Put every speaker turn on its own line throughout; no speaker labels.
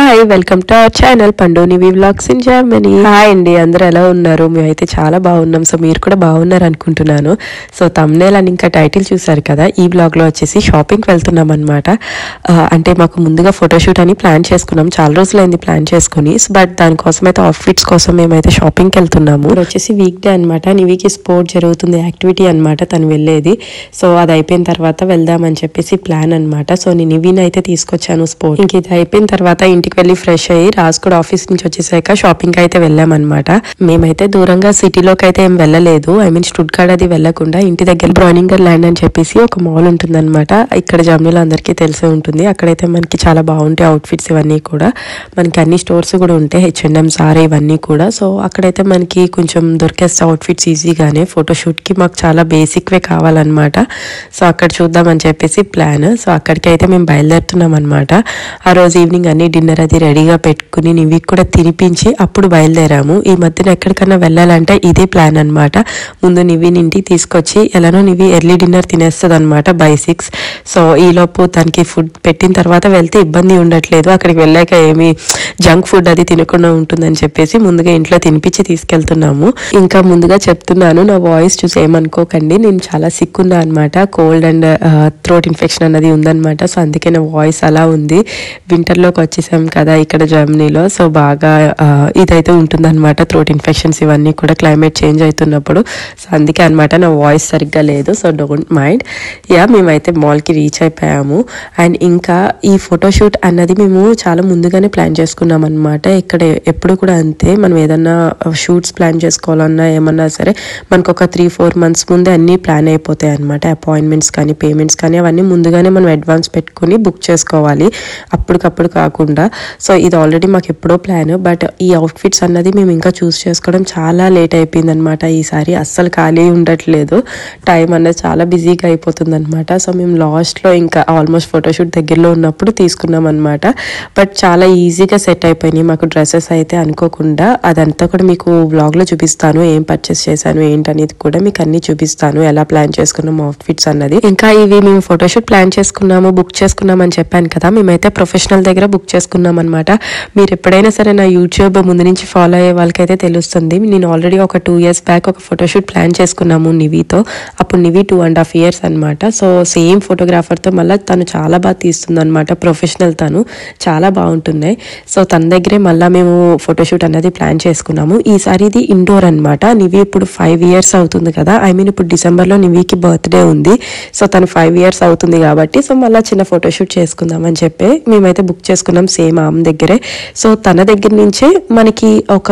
Hi welcome to our channel పండుని vlogs in Germany. Hi అండి, అందరూ ఎలా ఉన్నారు? మేమైతే చాలా బాగున్నాం. సో మీరు కూడా బాగున్నారు అనుకుంటున్నాను. సో thumbnail అని ఇంకా టైటిల్ చూసారు కదా, ఈ బ్లాగ్ లో వచ్చేసి షాపింగ్కి వెళ్తున్నాం అనమాట. అంటే మాకు ముందుగా ఫోటోషూట్ అని ప్లాన్ చేసుకున్నాం, చాలా రోజులైంది ప్లాన్ చేసుకుని. బట్ దానికోసం అయితే అవుట్ఫిట్స్ కోసం మేమైతే షాపింగ్కి వెళ్తున్నాము. వచ్చేసి వీక్ డే అనమాట, నివికి స్పోర్ట్ జరుగుతుంది, యాక్టివిటీ అనమాట తను వెళ్ళేది. సో అది అయిపోయిన తర్వాత వెళ్దామని చెప్పేసి ప్లాన్ అనమాట. సో నేను నివిని అయితే తీసుకొచ్చాను స్పోర్ట్. ఇంక ఇది అయిపోయిన తర్వాత ఇంటికి వెళ్ళి ఫ్రెష్ అయ్యి రాజ్ కూడా ఆఫీస్ నుంచి వచ్చేసాక షాపింగ్ అయితే వెళ్ళామన్నమాట. మేమైతే దూరంగా సిటీలోకి అయితే ఏం వెళ్ళలేదు. స్టుట్గార్ట్ అది వెళ్లకుండా ఇంటి దగ్గర బ్రౌనింగర్ ల్యాండ్ అని చెప్పేసి ఒక మాల్ ఉంటుంది అనమాట. ఇక్కడ జర్మనీలో అందరికీ తెలిసే ఉంటుంది. అక్కడైతే మనకి చాలా బాగుంటాయి అవుట్ఫిట్స్, ఇవన్నీ కూడా మనకి అన్ని స్టోర్స్ కూడా ఉంటాయి, H&M, Zara ఇవన్నీ కూడా. సో అక్కడైతే మనకి కొంచెం దొరికేస్తే అవుట్ఫిట్స్ ఈజీగానే. ఫోటోషూట్ కి మాకు చాలా బేసిక్ వే కావాలన్నమాట. సో అక్కడ చూద్దామని చెప్పేసి ప్లాన్. సో అక్కడికి అయితే మేము బయలుదేరుతున్నాం అనమాట. ఆ రోజు ఈవినింగ్ అన్ని డిన్నర్ అది రెడీగా పెట్టుకుని నివి కూడా తినిపించి అప్పుడు బయలుదేరాము. ఈ మధ్యన ఎక్కడికన్నా వెళ్ళాలంటే ఇదే ప్లాన్ అనమాట. ముందు నివిని ఇంటికి తీసుకొచ్చి ఎలానో నివి ఎర్లీ డిన్నర్ తినేస్తుంది అనమాట by 6. సో ఈలోపు తనకి ఫుడ్ పెట్టిన తర్వాత వెళ్తే ఇబ్బంది ఉండట్లేదు, అక్కడికి వెళ్ళాక ఏమి జంక్ ఫుడ్ అది తినకుండా ఉంటుందని చెప్పేసి ముందుగా ఇంట్లో తినిపించి తీసుకెళ్తున్నాము. ఇంకా ముందుగా చెప్తున్నాను, నా వాయిస్ చూసి ఏమనుకోకండి, నేను చాలా సిక్ ఉన్నా అనమాట. కోల్డ్ అండ్ థ్రోట్ ఇన్ఫెక్షన్ అన్నది ఉందనమాట. సో అందుకే నా వాయిస్ అలా ఉంది. వింటర్లోకి వచ్చేసాం కదా ఇక్కడ జర్మనీలో, సో బాగా ఇదైతే ఉంటుందన్నమాట, థ్రోట్ ఇన్ఫెక్షన్స్ ఇవన్నీ కూడా క్లైమేట్ చేంజ్ అవుతున్నప్పుడు. సో అందుకే అనమాట నా వాయిస్ సరిగ్గా లేదు. So don't mind. మేమైతే మాల్కి రీచ్ అయిపోయాము. అండ్ ఇంకా ఈ ఫోటోషూట్ అన్నది మేము చాలా ముందుగానే ప్లాన్ చేసుకున్నాం అనమాట. ఇక్కడ ఎప్పుడు కూడా అంతే, మనం ఏదన్నా షూట్స్ ప్లాన్ చేసుకోవాలన్నా ఏమన్నా సరే మనకు ఒక 3-4 months ముందే అన్నీ ప్లాన్ అయిపోతాయి అనమాట. అపాయింట్మెంట్స్ కానీ పేమెంట్స్ కానీ అవన్నీ ముందుగానే మనం అడ్వాన్స్ పెట్టుకుని బుక్ చేసుకోవాలి, అప్పటికప్పుడు కాకుండా. సో ఇది ఆల్రెడీ మాకు ఎప్పుడో ప్లాన్. బట్ ఈ అవుట్ఫిట్స్ అన్నది మేము ఇంకా చూస్ చేసుకోవడం చాలా లేట్ అయిపోయింది అనమాట. ఈసారి అస్సలు ఖాళీ ఉండట్లేదు, టైం అన్నది చాలా బిజీగా అయిపోతుంది అనమాట. సో మేము లాస్ట్లో ఇంకా ఆల్మోస్ట్ ఫోటోషూట్ దగ్గరలో ఉన్నప్పుడు తీసుకున్నాం అనమాట. బట్ చాలా ఈజీగా సెట్ అయిపోయినాయి మాకు డ్రెస్సెస్ అయితే అనుకోకుండా. అదంతా కూడా మీకు వ్లాగ్లో చూపిస్తాను, ఏం పర్చేస్ చేశాను ఏంటనేది కూడా మీకు అన్ని చూపిస్తాను, ఎలా ప్లాన్ చేసుకున్నాము అవుట్ఫిట్స్ అన్నది. ఇంకా ఇవి మేము ఫోటోషూట్ ప్లాన్ చేసుకున్నాము, బుక్ చేసుకున్నాం అని చెప్పాను కదా, మేమైతే ప్రొఫెషనల్ దగ్గర బుక్ చేసుకున్నాం అనమాట. మీరు ఎప్పుడైనా సరే నా యూట్యూబ్ ముందు నుంచి ఫాలో అయ్యే వాళ్ళకైతే తెలుస్తుంది. నేను ఆల్రెడీ ఒక 2 years బ్యాక్ ఒక ఫోటోషూట్ ప్లాన్ చేసుకున్నాము నివితో. అప్పుడు నివి 2.5 years అనమాట. సో సేమ్ ఫోటోగ్రాఫర్తో మళ్ళీ తను చాలా బాగా తీస్తుంది అనమాట, ప్రొఫెషనల్, తను చాలా బాగుంటున్నాయి. సో తన దగ్గరే మళ్ళీ మేము ఫోటోషూట్ అన్నది ప్లాన్ చేసుకున్నాము. ఈసారి ఇది ఇండోర్ అనమాట. నివి ఇప్పుడు 5 years అవుతుంది కదా, ఇప్పుడు డిసెంబర్లో నివికి బర్త్డే ఉంది. సో తను 5 years అవుతుంది కాబట్టి సో మళ్ళీ చిన్న ఫోటోషూట్ చేసుకుందాం అని చెప్పి మేమైతే బుక్ చేసుకున్నాం సేమ్ ఆమె దగ్గరే. సో తన దగ్గర నుంచే మనకి ఒక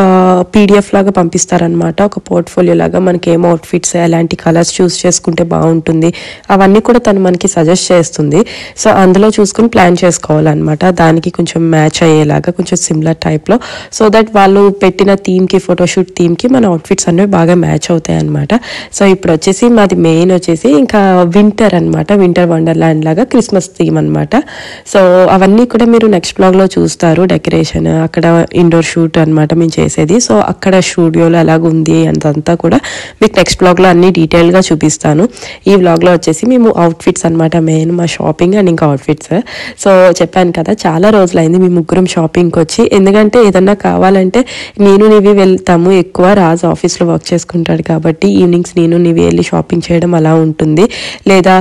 PDF లాగా పంపిస్తారనమాట, ఒక పోర్ట్ఫోలియో లాగా. మనకి ఏం అవుట్ఫిట్స్ ఎలాంటి కలర్స్ చూస్ చేసుకుంటే బాగుంటుంది అవన్నీ కూడా తను మనకి సజెస్ట్ చేస్తుంది. సో అందులో చూసుకుని ప్లాన్ చేసుకోవాలన్నమాట, దానికి కొంచెం మ్యాచ్ అయ్యేలాగా కొంచెం సిమిలర్ టైప్లో. సో దట్ వాళ్ళు పెట్టిన థీమ్కి, ఫోటోషూట్ థీమ్కి మన అవుట్ఫిట్స్ అనేవి బాగా మ్యాచ్ అవుతాయి అనమాట. సో ఇప్పుడు వచ్చేసి మాది మెయిన్ వచ్చేసి ఇంకా వింటర్ అనమాట, వింటర్ వండర్లాండ్ లాగా క్రిస్మస్ థీమ్ అనమాట. సో అవన్నీ కూడా మీరు నెక్స్ట్ బ్లాగ్లో చూస్తారు. డెకరేషన్ అక్కడ ఇండోర్ షూట్ అనమాట మేము చేసేది. సో అక్కడ స్టూడియోలో ఎలాగుంది అంతా కూడా మీకు నెక్స్ట్ బ్లాగ్లో అన్ని డీటెయిల్గా చూపిస్తాను. ఈ బ్లాగ్లో వచ్చేసి మేము అవుట్ఫిట్స్ అనమాట మెయిన్, మా షాపింగ్ అండ్ ఇంకా అవుట్ఫిట్స్. సో చెప్పాను కదా చాలా రోజులైంది మేము ముగ్గురం షాపింగ్కి వచ్చి. ఎందుకంటే ఏదన్నా కావాలంటే నేను నివి వెళ్తాము ఎక్కువ, రాజు ఆఫీస్లో వర్క్ చేసుకుంటాడు కాబట్టి ఈవినింగ్స్ నేను నివి వెళ్ళి షాపింగ్ చేయడం అలా ఉంటుంది. లేదా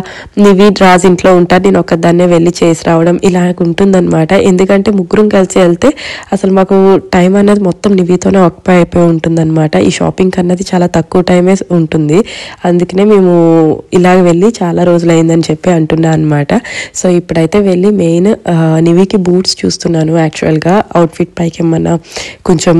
నివి రాజు ఇంట్లో ఉంటారు, నేను ఒక్కదాన్నే వెళ్ళి చేసి రావడం ఇలా ఉంటుందన్నమాట. ఎందుకంటే ముగ్గురం కలిసి వెళ్తే అసలు మాకు టైం అనేది మొత్తం నివితోనే ఆక్యుపై అయిపోయి ఉంటుందన్నమాట. ఈ షాపింగ్ అన్నది చాలా తక్కువ టైమే ఉంటుంది, అందుకనే మేము ఇలాగ వెళ్ళి చాలా రోజులు అయిందని చెప్పి అంటున్నా అనమాట. సో ఇప్పుడైతే వెళ్ళి మెయిన్ నివికి బూట్స్ చూస్తున్నాను. యాక్చువల్గా అవుట్ఫిట్ పైకి ఏమన్నా కొంచెం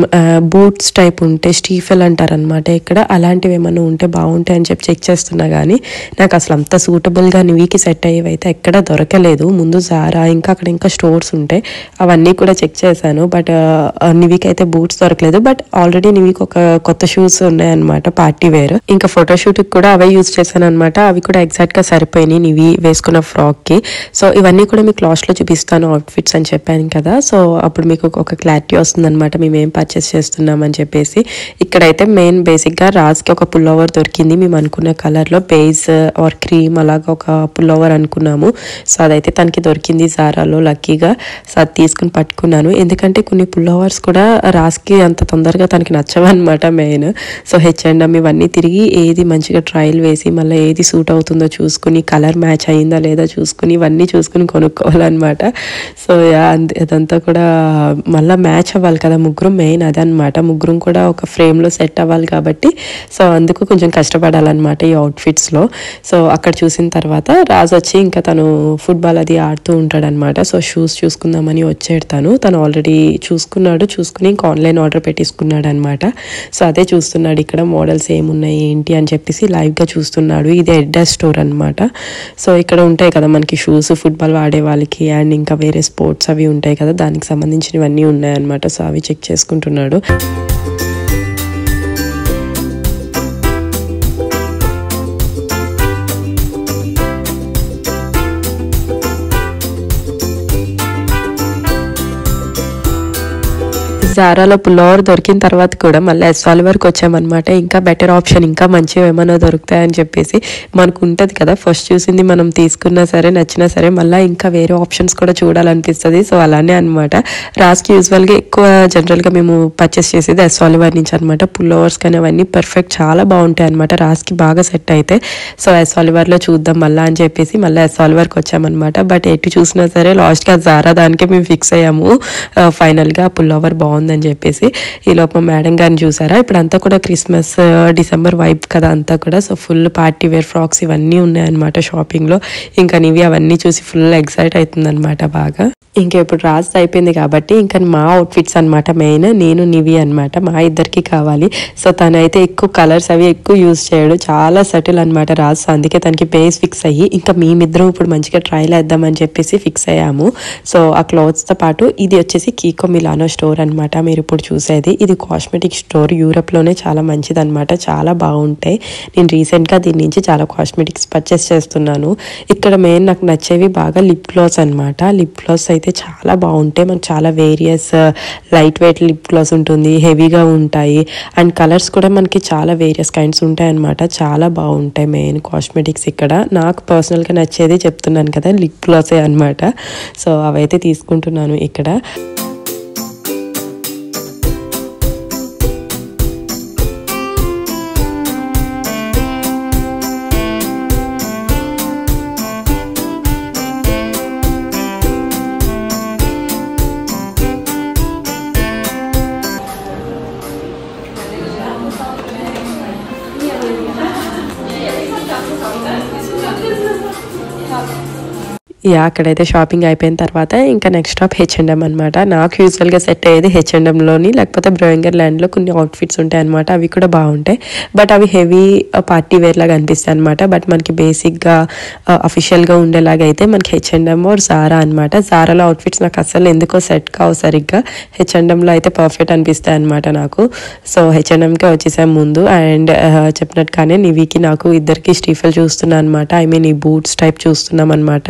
బూట్స్ టైప్ ఉంటే, స్టీఫెల్ అంటారనమాట ఇక్కడ, అలాంటివి ఏమన్నా ఉంటే బాగుంటాయి అని చెప్పి చెక్ చేస్తున్నా. కానీ నాకు అసలు అంత సూటబుల్గా నివికి సెట్ అయ్యేవి అయితే ఎక్కడ దొరకలేదు. ముందు Zara ఇంకా అక్కడ ఇంకా స్టోర్స్ ఉంటాయి, అవన్నీ కూడా చెక్ చేశాను. బట్ నివికి అయితే బూట్స్ దొరకలేదు. బట్ ఆల్రెడీ నివికి ఒక కొత్త షూస్ ఉన్నాయన్నమాట, పార్టీ వేర్. ఇంకా ఫోటోషూట్ కూడా అవే యూజ్ చేశాను అనమాట. అవి కూడా ఎగ్జాక్ట్ గా సరిపోయినాయి నివి వేసుకున్న ఫ్రాక్ కి. సో ఇవన్నీ కూడా మీకు లాస్ట్ లో చూపిస్తాను అవుట్ఫిట్స్ అని చెప్పాను కదా. సో అప్పుడు మీకు ఒక క్లారిటీ వస్తుంది అనమాట మేము ఏం పర్చేస్ చేస్తున్నాం అని చెప్పేసి. ఇక్కడైతే మెయిన్ బేసిక్ గా రాజ్కి ఒక పుల్ ఓవర్ దొరికింది, మేము అనుకున్న కలర్ లో బేస్ ఆర్ క్రీమ్ అలాగా ఒక పుల్ ఓవర్ అనుకున్నాము. సో అదైతే తనకి దొరికింది Zaraలో లక్కీగా. సో అది తీసుకుని తీసుకుని పట్టుకున్నాను. ఎందుకంటే కొన్ని పుల్లోవర్స్ కూడా రాస్కి అంత తొందరగా తనకి నచ్చవన్నమాట మెయిన్. సో H&M ఇవన్నీ తిరిగి ఏది మంచిగా ట్రయల్ వేసి మళ్ళీ ఏది సూట్ అవుతుందో చూసుకుని కలర్ మ్యాచ్ అయిందా లేదా చూసుకుని ఇవన్నీ చూసుకుని కొనుక్కోవాలన్నమాట. సో అదంతా కూడా మళ్ళీ మ్యాచ్ అవ్వాలి కదా, ముగ్గురం మెయిన్ అదనమాట. ముగ్గురం కూడా ఒక ఫ్రేమ్లో సెట్ అవ్వాలి కాబట్టి సో అందుకు కొంచెం కష్టపడాలన్నమాట ఈ అవుట్ఫిట్స్లో. సో అక్కడ చూసిన తర్వాత రాజు వచ్చి ఇంకా తను ఫుట్బాల్ అది ఆడుతూ ఉంటాడనమాట. సో షూస్ చూసుకుందామని వచ్చాడు తను ఆల్రెడీ చూసుకుని ఇంకా ఆన్లైన్ ఆర్డర్ పెట్టేసుకున్నాడు అనమాట. సో అదే చూస్తున్నాడు ఇక్కడ మోడల్స్ ఏమున్నాయి ఏంటి అని చెప్పేసి లైవ్గా చూస్తున్నాడు. ఇది అడిడాస్ స్టోర్ అనమాట. సో ఇక్కడ ఉంటాయి కదా మనకి షూస్ ఫుట్బాల్ ఆడే వాళ్ళకి అండ్ ఇంకా వేరే స్పోర్ట్స్ అవి ఉంటాయి కదా, దానికి సంబంధించినవన్నీ ఉన్నాయన్నమాట. సో అవి చెక్ చేసుకుంటున్నాడు. జారాలో పుల్లోవర్ దొరికిన తర్వాత కూడా మళ్ళీ S-Oliverకి వచ్చామన్నమాట. ఇంకా బెటర్ ఆప్షన్ ఇంకా మంచివి ఏమైనా దొరుకుతాయని చెప్పేసి మనకు ఉంటుంది కదా, ఫస్ట్ చూసింది మనం తీసుకున్నా సరే నచ్చినా సరే మళ్ళీ ఇంకా వేరే ఆప్షన్స్ కూడా చూడాలనిపిస్తుంది. సో అలానే అనమాట. రాస్కి యూజువల్గా ఎక్కువ జనరల్గా మేము పర్చేస్ చేసేది S-Oliver నుంచి అనమాట. పుల్లోవర్స్ కానీ అవన్నీ పర్ఫెక్ట్ చాలా బాగుంటాయి అనమాట. రాస్కి బాగా సెట్ అయితే సో S-Oliverలో చూద్దాం మళ్ళీ అని చెప్పేసి మళ్ళీ S-Oliverకి వచ్చామన్నమాట. బట్ ఎటు చూసినా సరే లాస్ట్గా జారా దానికే మేము ఫిక్స్ అయ్యాము. ఫైనల్గా పుల్లోవర్ బాగుందని చెప్పేసి. ఈ లోపల మేడం గారిని చూసారా, ఇప్పుడు అంతా కూడా క్రిస్మస్ డిసెంబర్ వైబ్ కదా అంతా కూడా. So full party wear frocks ఇవన్నీ ఉన్నాయన్నమాట షాపింగ్లో. ఇంకా నివి అవన్నీ చూసి ఫుల్ ఎక్సైట్ అవుతుందన్నమాట బాగా. ఇంకా ఇప్పుడు రాజ్ అయిపోయింది కాబట్టి ఇంకా మా అవుట్ఫిట్స్ అనమాట మెయిన్. నేను నివి అనమాట, మా ఇద్దరికి కావాలి. సో తనైతే ఎక్కువ కలర్స్ అవి ఎక్కువ యూజ్ చేయడు, చాలా సటిల్ అనమాట రాజ్. అందుకే తనకి బేస్ ఫిక్స్ అయ్యి ఇంకా మేమిద్దరం ఇప్పుడు మంచిగా ట్రైల్ వేద్దామని చెప్పేసి ఫిక్స్ అయ్యాము. సో ఆ క్లాత్స్తో పాటు ఇది వచ్చేసి కీకో మిలానో స్టోర్ అనమాట మీరు ఇప్పుడు చూసేది. ఇది కాస్మెటిక్ స్టోర్, యూరోప్లోనే చాలా మంచిది అనమాట, చాలా బాగుంటాయి. నేను రీసెంట్గా దీని నుంచి చాలా కాస్మెటిక్స్ పర్చేస్ చేస్తున్నాను. ఇక్కడ మెయిన్ నాకు నచ్చేవి బాగా లిప్ గ్లాస్ అనమాట. లిప్ గ్లాస్ అయితే చాలా బాగుంటాయి. మనకు చాలా various light weight lip gloss ఉంటుంది, హెవీగా ఉంటాయి అండ్ కలర్స్ కూడా మనకి చాలా వేరియస్ కైండ్స్ ఉంటాయి అనమాట. చాలా బాగుంటాయి మెయిన్ కాస్మెటిక్స్ ఇక్కడ. నాకు పర్సనల్గా నచ్చేది చెప్తున్నాను కదా, లిప్ గ్లాసే అనమాట. సో అవైతే తీసుకుంటున్నాను ఇక్కడ. అక్కడైతే షాపింగ్ అయిపోయిన తర్వాత ఇంకా నెక్స్ట్ స్టాప్ H&M అనమాట. నాకు యూజువల్గా సెట్ అయ్యేది H&Mలోని లేకపోతే బ్రోయింగర్ ల్యాండ్లో కొన్ని అవుట్ఫిట్స్ ఉంటాయి అనమాట. అవి కూడా బాగుంటాయి బట్ అవి హెవీ పార్టీ వేర్ లాగా అనిపిస్తాయి అనమాట. బట్ మనకి బేసిక్గా అఫీషియల్గా ఉండేలాగా అయితే మనకి H&M ఆర్ జారా అనమాట. జారాలో అవుట్ఫిట్స్ నాకు అసలు ఎందుకో సెట్ కావు సరిగ్గా, H&Mలో అయితే పర్ఫెక్ట్ అనిపిస్తాయి అనమాట నాకు. సో H&Mకే వచ్చేసాం ముందు. అండ్ చెప్పినట్టుగానే నివికి నాకు ఇద్దరికి స్టీఫల్ చూస్తున్నాను అనమాట. ఐ మీన్ ఈ బూట్స్ టైప్ చూస్తున్నాం అనమాట.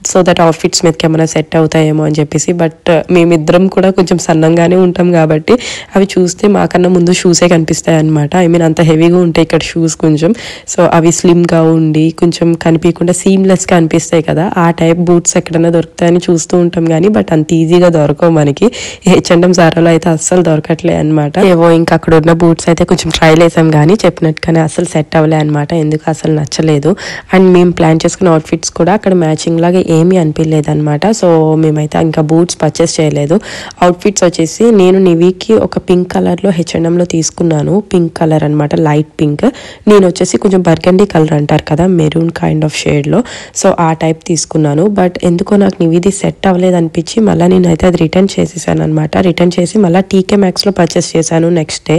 సో దట్ అవుట్ఫిట్స్ మీదకి ఏమైనా సెట్ అవుతాయేమో అని చెప్పేసి. బట్ మేమిద్దరం కూడా కొంచెం సన్నంగానే ఉంటాం కాబట్టి అవి చూస్తే మాకన్నా ముందు షూసే కనిపిస్తాయి అనమాట. ఐ మీన్ అంత హెవీగా ఉంటాయి ఇక్కడ షూస్ కొంచెం. సో అవి స్లిమ్గా ఉండి కొంచెం కనిపించకుండా సీమ్లెస్గా అనిపిస్తాయి కదా, ఆ టైప్ బూట్స్ ఎక్కడైనా దొరుకుతాయని చూస్తూ ఉంటాం కానీ బట్ అంత ఈజీగా దొరకవు మనకి. H&M జారాలో అయితే అస్సలు దొరకట్లే అనమాట. ఏవో ఇంకా అక్కడ ఉన్న బూట్స్ అయితే కొంచెం ట్రైల్ వేసాం కానీ చెప్పినట్టుగానే అసలు సెట్ అవ్వలే అనమాట. ఎందుకు అసలు నచ్చలేదు. అండ్ మేము ప్లాన్ చేసుకున్న అవుట్ఫిట్స్ కూడా అక్కడ మ్యాచింగ్ లాగా ఏమీ అనిపించలేదు అనమాట. సో మేమైతే ఇంకా బూట్స్ పర్చేస్ చేయలేదు. అవుట్ఫిట్స్ వచ్చేసి నేను నివికి ఒక పింక్ కలర్లో H&Mలో తీసుకున్నాను. పింక్ కలర్ అనమాట, లైట్ పింక్. నేను వచ్చేసి కొంచెం బర్గండీ కలర్ అంటారు కదా, మెరూన్ కైండ్ ఆఫ్ షేడ్లో. సో ఆ టైప్ తీసుకున్నాను. బట్ ఎందుకో నాకు నివిది సెట్ అవ్వలేదు అనిపించి మళ్ళీ నేనైతే అది రిటర్న్ చేసేసాను అనమాట. రిటర్న్ చేసి మళ్ళీ TK Maxxలో పర్చేస్ చేశాను. నెక్స్ట్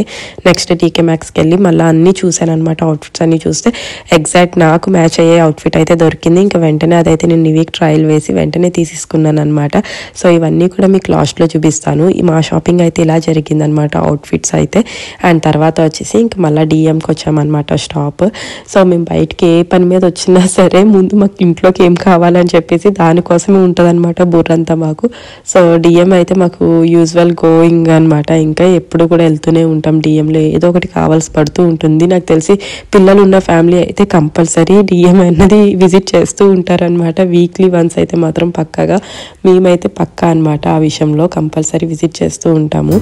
డే TK Maxxకి వెళ్ళి మళ్ళీ అన్నీ చూశాను అనమాట. అవుట్ఫిట్స్ అన్నీ చూస్తే ఎగ్జాక్ట్ నాకు మ్యాచ్ అయ్యే అవుట్ఫిట్ అయితే దొరికింది. ఇంకా వెంటనే అదైతే నేను నివికి ట్రయల్ వేసి వెంటనే తీసేసుకున్నాను అనమాట. సో ఇవన్నీ కూడా మీకు లాస్ట్లో చూపిస్తాను. మా షాపింగ్ అయితే ఇలా జరిగిందనమాట అవుట్ఫిట్స్ అయితే. అండ్ తర్వాత వచ్చేసి ఇంకా మళ్ళీ DMకి వచ్చామన్నమాట స్టాప్. సో మేము బయటికి ఏ పని మీద వచ్చినా సరే ముందు మాకు ఇంట్లోకి ఏం కావాలని చెప్పేసి దానికోసమే ఉంటుంది అనమాట బుర్రంతా మాకు. సో DM అయితే మాకు యూజువల్ గోయింగ్ అనమాట. ఇంకా ఎప్పుడు కూడా వెళ్తూనే ఉంటాం DMలో, ఏదో ఒకటి కావాల్సి పడుతూ ఉంటుంది. నాకు తెలిసి పిల్లలు ఉన్న ఫ్యామిలీ అయితే కంపల్సరీ DM అన్నది విజిట్ చేస్తూ ఉంటారనమాట వీక్లీ వన్స్ అయితే మాత్రం పక్కాగా మేమైతే పక్కా అనమాట ఆ విషయంలో కంపల్సరీ విజిట్ చేస్తూ ఉంటాము.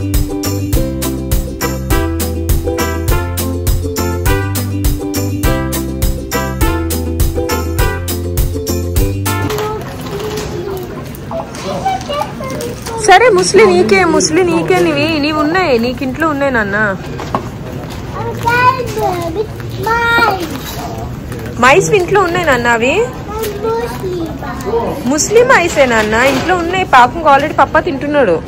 సరే ముస్లి నీకే నీవు ఉన్నాయి, నీకు ఇంట్లో ఉన్నాయి నాన్న. మైస్ ఇంట్లో ఉన్నాయి నాన్న, అవి ముస్లిం మైసే నాన్న, ఇంట్లో ఉన్నాయి. పాపం ఆల్రెడీ పప్ప తింటున్నాడు.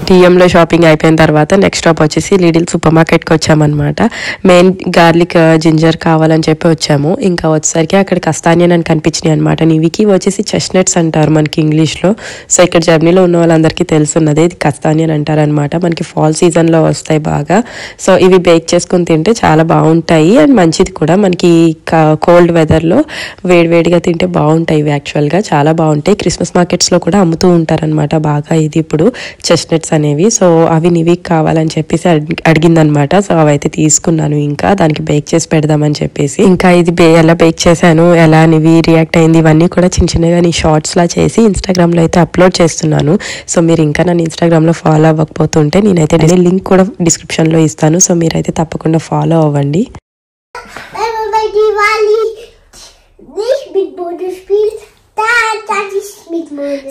టీఎంలో షాపింగ్ అయిపోయిన తర్వాత నెక్స్ట్ స్టాప్ వచ్చేసి లిడిల్ సూపర్ మార్కెట్కి వచ్చామన్నమాట. మెయిన్ గార్లిక్ జింజర్ కావాలని చెప్పి వచ్చాము. ఇంకా వచ్చేసరికి అక్కడ కస్తానియన్ అని కనిపించినాయి అనమాట. ఇవికి వచ్చేసి చెస్ట్నట్స్ అంటారు మనకి ఇంగ్లీష్లో. సో ఇక్కడ జర్మనీలో ఉన్న వాళ్ళందరికీ తెలుసున్నదే ఇది కస్తానియన్ అంటారు అనమాట. మనకి ఫాల్ సీజన్లో వస్తాయి బాగా. సో ఇవి బేక్ చేసుకుని తింటే చాలా బాగుంటాయి అండ్ మంచిది కూడా. మనకి కోల్డ్ వెదర్లో వేడివేడిగా తింటే బాగుంటాయి. ఇవి యాక్చువల్గా చాలా బాగుంటాయి. క్రిస్మస్ మార్కెట్స్లో కూడా అమ్ముతూ ఉంటారనమాట బాగా ఇది ఇప్పుడు చెస్ట్నట్స్ అనేవి. సో అవి నివికి కావాలని చెప్పేసి అడిగిందనమాట. సో అవైతే తీసుకున్నాను. ఇంకా దానికి బేక్ చేసి పెడదామని చెప్పేసి ఇంకా ఇది ఎలా బేక్ చేశాను, ఎలా నివి రియాక్ట్ అయింది, ఇవన్నీ కూడా చిన్న చిన్నగా నీ షార్ట్స్ లా చేసి ఇన్స్టాగ్రామ్ లో అయితే అప్లోడ్ చేస్తున్నాను. సో మీరు ఇంకా నన్ను ఇన్స్టాగ్రామ్ లో ఫాలో అవ్వకపోతుంటే నేనైతే లింక్ కూడా డిస్క్రిప్షన్ లో ఇస్తాను. సో మీరైతే తప్పకుండా ఫాలో అవ్వండి.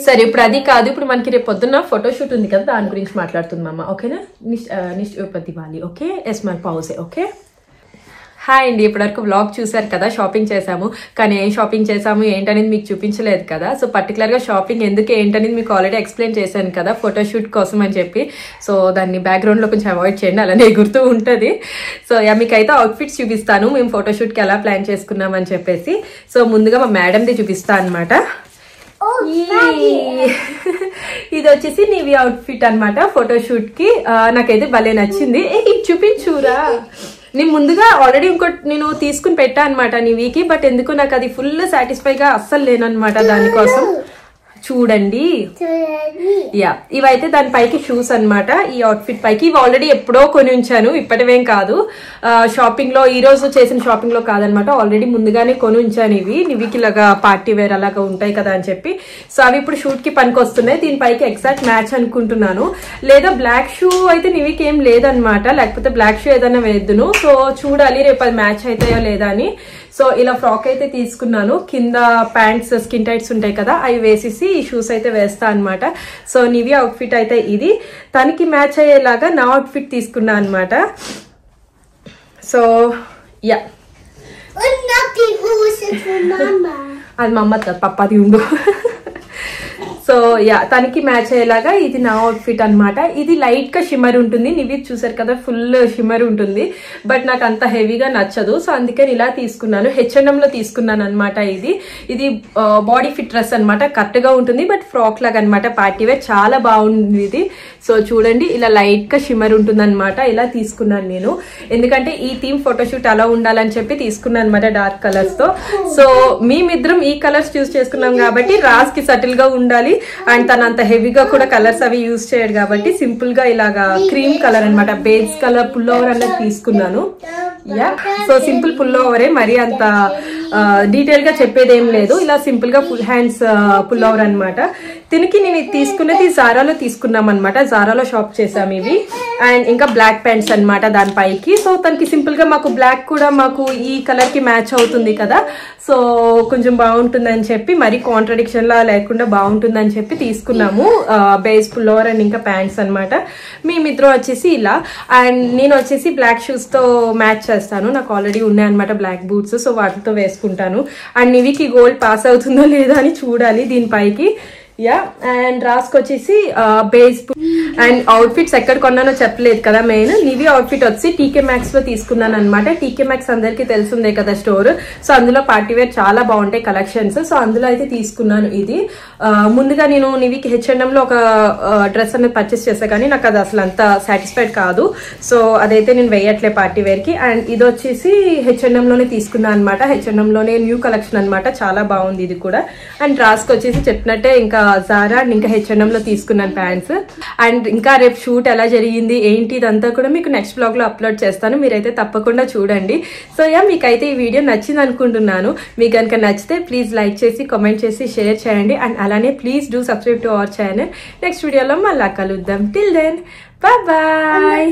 సరే ఇప్పుడు అది కాదు, ఇప్పుడు మనకి రేపు పొద్దున్న ఫోటోషూట్ ఉంది కదా, దాని గురించి మాట్లాడుతుంది అమ్మ. ఓకేనా? దివాలి. ఓకే, ఎస్మాల్ పౌసే. ఓకే, హాయ్ అండి. ఇప్పటివరకు వ్లాగ్ చూసారు కదా, షాపింగ్ చేసాము. కానీ ఏం షాపింగ్ చేసాము ఏంటనేది మీకు చూపించలేదు కదా. సో పర్టికులర్గా షాపింగ్ ఎందుకు ఏంటనేది మీకు ఆల్రెడీ ఎక్స్ప్లెయిన్ చేశాను కదా, ఫోటోషూట్ కోసం అని చెప్పి. సో దాన్ని బ్యాక్గ్రౌండ్లో కొంచెం అవాయిడ్ చేయండి, అలానే గుర్తు ఉంటుంది. సో మీకైతే అవుట్ఫిట్స్ చూపిస్తాను మేము ఫోటోషూట్కి ఎలా ప్లాన్ చేసుకున్నామని చెప్పేసి. సో ముందుగా మా మేడంది చూపిస్తాను అనమాట. ఇది వచ్చేసి నీవి అవుట్ఫిట్ అనమాట ఫోటోషూట్ కి. నాకైతే భలే నచ్చింది. ఇది చూపించురా. నేను ముందుగా ఆల్రెడీ ఇంకోటి నేను తీసుకుని పెట్టా అనమాట నీవికి. బట్ ఎందుకు నాకు అది ఫుల్ సాటిస్ఫైగా అస్సలు లేనమాట. దానికోసం చూడండి, యా ఇవైతే దానిపైకి షూస్ అనమాట. ఈ అవుట్ఫిట్ పైకి ఇవి ఆల్రెడీ ఎప్పుడో కొని ఉంచాను, ఇప్పటివేం కాదు. షాపింగ్ లో ఈ రోజు చేసిన షాపింగ్ లో కాదనమాట, ఆల్రెడీ ముందుగానే కొని ఉంచాను. ఇవికి ఇలాగా పార్టీ వేర్ అలాగా ఉంటాయి కదా అని చెప్పి. సో అవి ఇప్పుడు షూట్ కి పనికి వస్తున్నాయి. దీనిపైకి ఎగ్జాక్ట్ మ్యాచ్ అనుకుంటున్నాను. లేదా బ్లాక్ షూ అయితే నివికి ఏం లేదనమాట, లేకపోతే బ్లాక్ షూ ఏదైనా వేద్దును. సో చూడాలి రేపు అది మ్యాచ్ అవుతాయో లేదా అని. సో ఇలా ఫ్రాక్ అయితే తీసుకున్నాను. కింద ప్యాంట్స్ స్కిన్ టైట్స్ ఉంటాయి కదా, అవి వేసేసి ఈ షూస్ అయితే వేస్తా అనమాట. సో నివి అవుట్ఫిట్ అయితే ఇది. తనకి మ్యాచ్ అయ్యేలాగా నా అవుట్ఫిట్ తీసుకున్నా అనమాట. సో యా అది మా అమ్మ పప్పాది ఉండు. సో యా తనకి మ్యాచ్ అయ్యేలాగా ఇది నా అవుట్ఫిట్ అనమాట. ఇది లైట్ గా షిమ్మర్ ఉంటుంది. నివి చూసారు కదా ఫుల్ షిమ్మర్ ఉంటుంది. బట్ నాకు అంత హెవీగా నచ్చదు. సో అందుకని ఇలా తీసుకున్నాను. H&M లో తీసుకున్నాను అనమాట. ఇది బాడీ ఫిట్ డ్రెస్ అనమాట. కరెక్ట్ గా ఉంటుంది బట్ ఫ్రాక్ లాగా అనమాట. పార్టీ వేర్ చాలా బాగుంది ఇది. సో చూడండి ఇలా లైట్ గా షిమ్మర్ ఉంటుంది అనమాట. ఇలా తీసుకున్నాను నేను, ఎందుకంటే ఈ థీమ్ ఫోటోషూట్ అలా ఉండాలని చెప్పి తీసుకున్నాను అనమాట డార్క్ కలర్స్ తో. సో మేమిద్దరం ఈ కలర్స్ చూస్ చేసుకున్నాం కాబట్టి రాజ్ కి సటిల్ గా ఉండాలి అండ్ తన అంత హెవీగా కూడా కలర్స్ అవి యూజ్ చేయడు కాబట్టి సింపుల్ గా ఇలాగా క్రీమ్ కలర్ అనమాట, బేస్ కలర్ పుల్ ఓవర్ అన్నది తీసుకున్నాను. యా సో సింపుల్ పుల్ ఓవరే, మరి అంత డీటెయిల్ గా చెప్పేది ఏం లేదు. ఇలా సింపుల్ గా ఫుల్ హ్యాండ్స్ పుల్ ఓవర్ అనమాట. దీనికి నేను తీసుకున్నది జారాలో తీసుకున్నాం అనమాట. జారాలో షాప్ చేసాము ఇవి. అండ్ ఇంకా బ్లాక్ ప్యాంట్స్ అనమాట దానిపైకి. సో తనకి సింపుల్ గా మాకు బ్లాక్ కూడా మాకు ఈ కలర్ కి మ్యాచ్ అవుతుంది కదా, సో కొంచెం బాగుంటుందని చెప్పి, మరి కాంట్రడిక్షన్ లా లేకుండా బాగుంటుందని చెప్పి తీసుకున్నాము. బేస్ పుల్ ఓవర్ అండ్ ఇంకా ప్యాంట్స్ అనమాట. మేమిద్దరం వచ్చేసి ఇలా. అండ్ నేను వచ్చేసి బ్లాక్ షూస్ తో మ్యాచ్ చేస్తాను. నాకు ఆల్రెడీ ఉన్నాయన్నమాట బ్లాక్ బూట్స్. సో వాటితో వేసుకుంటాను. అండ్ ఇవికి గోల్డ్ పాస్ అవుతుందో లేదో అని చూడాలి దీనిపైకి. యా అండ్ రాసుకొచ్చేసి బేస్ అండ్ అవుట్ఫిట్స్ ఎక్కడ కొన్నానో చెప్పలేదు కదా. మెయిన్ నివి అవుట్ఫిట్ వచ్చి టీకే మ్యాక్స్ లో తీసుకున్నాను అనమాట. టీకే మ్యాక్స్ అందరికి తెలిసిందే కదా స్టోర్. సో అందులో పార్టీ వేర్ చాలా బాగుంటాయి కలెక్షన్స్. సో అందులో అయితే తీసుకున్నాను ఇది. ముందుగా నేను నివికి H&M లో ఒక డ్రెస్ అనేది పర్చేస్ చేసా కానీ నాకు అది అసలు అంత సాటిస్ఫైడ్ కాదు. సో అదైతే నేను వేయట్లే పార్టీ వేర్ కి. అండ్ ఇది వచ్చేసి H&M లోనే తీసుకున్నాను అనమాట. H&M లోనే న్యూ కలెక్షన్ అనమాట, చాలా బాగుంది ఇది కూడా. అండ్ రాసుకొచ్చేసి చెప్పినట్టే ఇంకా జారా అండ్ ఇంకా H&M లో తీసుకున్నాను ప్యాంట్స్. అండ్ అండ్ ఇంకా రేపు షూట్ ఎలా జరిగింది ఏంటి ఇదంతా కూడా మీకు నెక్స్ట్ బ్లాగ్ లో అప్లోడ్ చేస్తాను, మీరైతే తప్పకుండా చూడండి. సో మీకైతే ఈ వీడియో నచ్చింది అనుకుంటున్నాను. మీకు కనుక నచ్చితే ప్లీజ్ లైక్ చేసి కామెంట్ చేసి షేర్ చేయండి. అండ్ అలానే please do subscribe to our channel. Next వీడియోలో మళ్ళా కలుద్దాం. Till then bye bye.